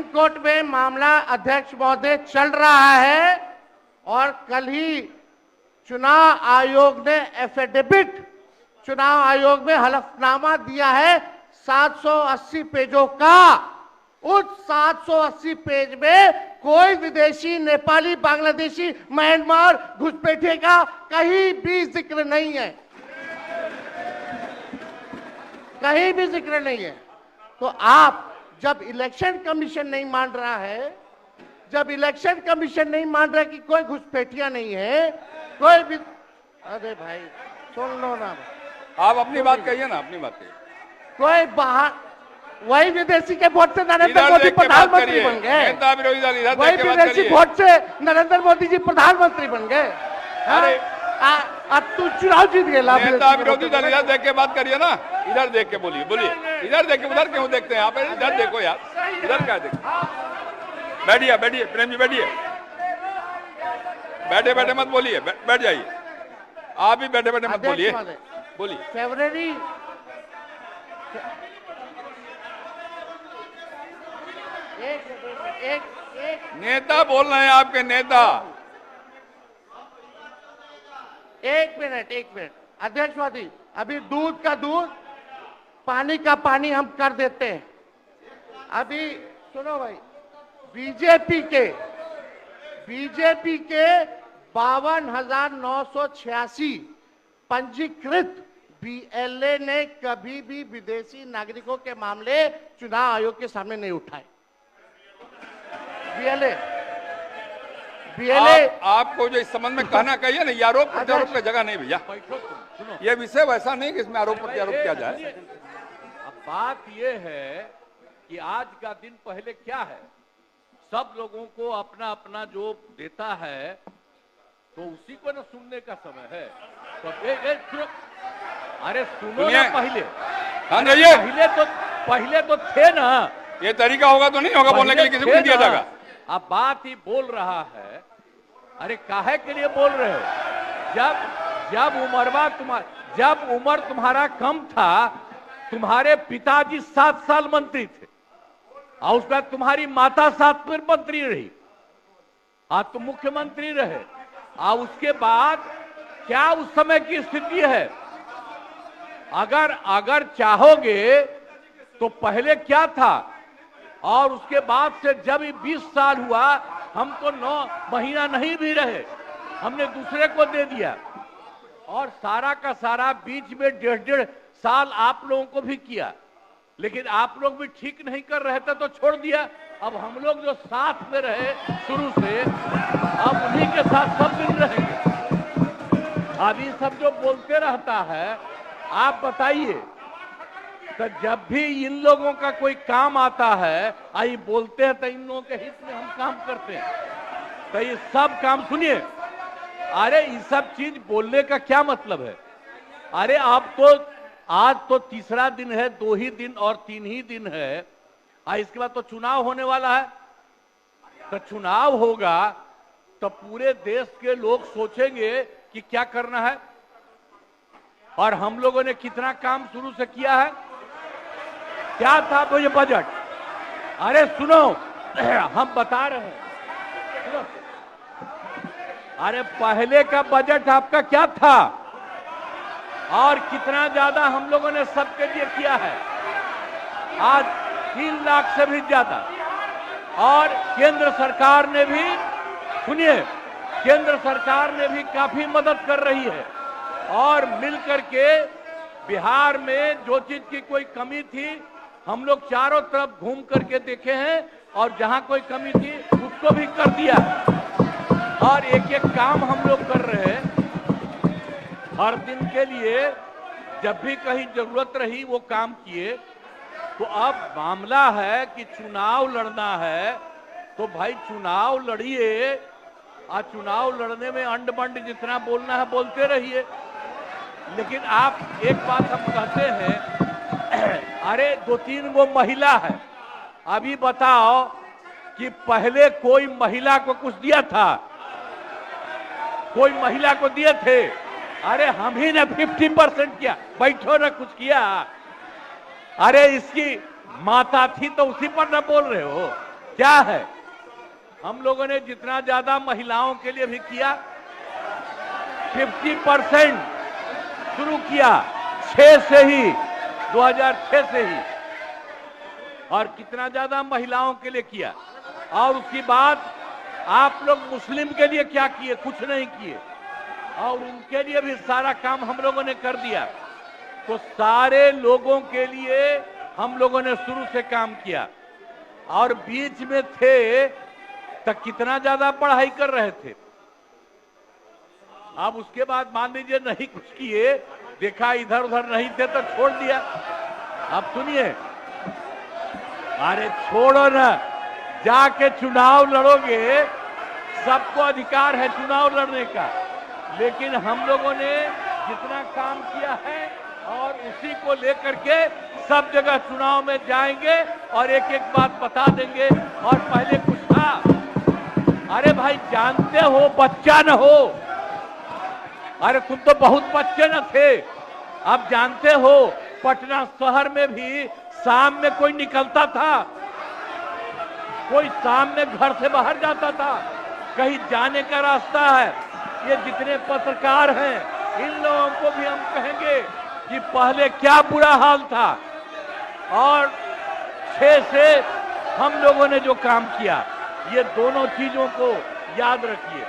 Supreme court में मामला अध्यक्ष महोदय चल रहा है और कल ही चुनाव आयोग ने एफिडेविट, चुनाव आयोग में हलफनामा दिया है 780 पेजों का। उस 780 पेज में कोई विदेशी, नेपाली, बांग्लादेशी, म्यांमार घुसपैठे का कहीं भी जिक्र नहीं है, कहीं भी जिक्र नहीं है। तो आप जब इलेक्शन कमीशन नहीं मान रहा है, जब इलेक्शन कमीशन नहीं मान रहा कि कोई घुसपैठिया नहीं है, कोई भी, अरे भाई सुन लो ना, आप अपनी बात कहिए ना, अपनी बात कहिए। कोई बाहर, वही विदेशी के वोट से नरेंद्र मोदी प्रधानमंत्री बन गए, नेता विरोधी दल इधर वही देख के बात विदेशी करिए। वोट से नरेंद्र मोदी जी प्रधानमंत्री बन गए। अरे अब तू चुनाव जीत गए। नेता विरोधी दल इधर देख के बात करिए ना, इधर देख के बोलिए, बोलिए इधर देख के, उधर क्यों देखते हैं आप? इधर देखो यार, इधर क्या देखो। बैठिए, बैठिए प्रेम जी, बैठिए, बैठे बैठे मत बोलिए, बैठ जाइए। आप भी बैठे बैठे मत बोलिए, बोलिए। फरवरी एक नेता बोल रहे हैं, आपके नेता। एक मिनट अध्यक्ष महोदय, अभी दूध का दूध, पानी का पानी हम कर देते हैं। अभी सुनो भाई, बीजेपी के 52,986 पंजीकृत बीएलए ने कभी भी विदेशी नागरिकों के मामले चुनाव आयोग के सामने नहीं उठाए। बीएलए आपको जो इस संबंध में कहना कहिए ना, ये आरोप प्रत्यारोप की जगह नहीं भैया। ये विषय वैसा नहीं कि इसमें आरोप प्रत्यारोप किया जाए। अब बात ये है कि आज का दिन पहले क्या है, सब लोगों को अपना अपना जो देता है तो उसी को ना सुनने का समय है। तो अरे सुनो ना पहले, पहले तो थे ना। ये तरीका होगा तो नहीं होगा बोलने के लिए, किसी को नहीं दिया जाएगा। अब बात ही बोल रहा है, अरे काहे के लिए बोल रहे हो? जब उम्र तुम्हारा कम था, तुम्हारे पिताजी 7 साल मंत्री थे और उसके बाद तुम्हारी माता 7 फिर मंत्री रही, आज तुम मुख्यमंत्री रहे। और उसके बाद क्या उस समय की स्थिति है? अगर चाहोगे तो पहले क्या था और उसके बाद से जब 20 साल हुआ, हम तो 9 महीना नहीं भी रहे, हमने दूसरे को दे दिया। और सारा का सारा बीच में 1.5 साल आप लोगों को भी किया, लेकिन आप लोग भी ठीक नहीं कर रहे थे तो छोड़ दिया। अब हम लोग जो साथ में रहे शुरू से, अब उन्हीं के साथ सब दिन रहेंगे। अभी सब जो बोलते रहता है, आप बताइए, तो जब भी इन लोगों का कोई काम आता है, आई बोलते हैं तो इन लोगों के हित में हम काम करते हैं। तो ये सब काम सुनिए, अरे ये सब चीज बोलने का क्या मतलब है? अरे आप तो आज तो तीसरा दिन है, 2 ही दिन और 3 ही दिन है, इसके बाद तो चुनाव होने वाला है। तो चुनाव होगा तो पूरे देश के लोग सोचेंगे कि क्या करना है, और हम लोगों ने कितना काम शुरू से किया है। क्या था तो ये बजट, अरे सुनो हम बता रहे हैं, सुनो। अरे पहले का बजट आपका क्या था और कितना ज्यादा हम लोगों ने सबके लिए किया है? आज 3 लाख से भी ज्यादा। और केंद्र सरकार ने भी, सुनिए, केंद्र सरकार ने भी काफी मदद कर रही है। और मिलकर के बिहार में जो चीज की कोई कमी थी, हम लोग चारों तरफ घूम करके देखे हैं और जहां कोई कमी थी उसको भी कर दिया। और एक एक काम हम लोग कर रहे हैं हर दिन के लिए। जब भी कहीं जरूरत रही वो काम किए। तो अब मामला है कि चुनाव लड़ना है तो भाई चुनाव लड़िए, और चुनाव लड़ने में अंड बंड जितना बोलना है बोलते रहिए। लेकिन आप एक बात हम कहते हैं, अरे 2-3 वो महिला है, अभी बताओ कि पहले कोई महिला को कुछ दिया था? कोई महिला को दिए थे? अरे हम ही ने 50% किया, बैठो ना कुछ किया। अरे इसकी माता थी तो उसी पर ना बोल रहे हो? क्या है? हम लोगों ने जितना ज्यादा महिलाओं के लिए भी किया, 50% शुरू किया 6 से ही, 2006 से ही, और कितना ज्यादा महिलाओं के लिए किया। और उसके बाद आप लोग मुस्लिम के लिए क्या किए? कुछ नहीं किए, और उनके लिए भी सारा काम हम लोगों ने कर दिया। तो सारे लोगों के लिए हम लोगों ने शुरू से काम किया। और बीच में थे तो कितना ज्यादा पढ़ाई कर रहे थे। अब उसके बाद मान लीजिए नहीं कुछ किए, देखा इधर उधर नहीं थे तो छोड़ दिया। अब सुनिए, अरे छोड़ो ना, जाके चुनाव लड़ोगे, सबको अधिकार है चुनाव लड़ने का, लेकिन हम लोगों ने जितना काम किया है और उसी को लेकर के सब जगह चुनाव में जाएंगे और एक एक बात बता देंगे। और पहले कुछ था, अरे भाई जानते हो बच्चा न हो, अरे तुम तो बहुत बच्चे न थे। अब जानते हो पटना शहर में भी शाम में कोई निकलता था, कोई शाम में घर से बाहर जाता था, कहीं जाने का रास्ता है। ये जितने पत्रकार हैं इन लोगों को भी हम कहेंगे कि पहले क्या बुरा हाल था, और 6 से हम लोगों ने जो काम किया, ये दोनों चीजों को याद रखिए।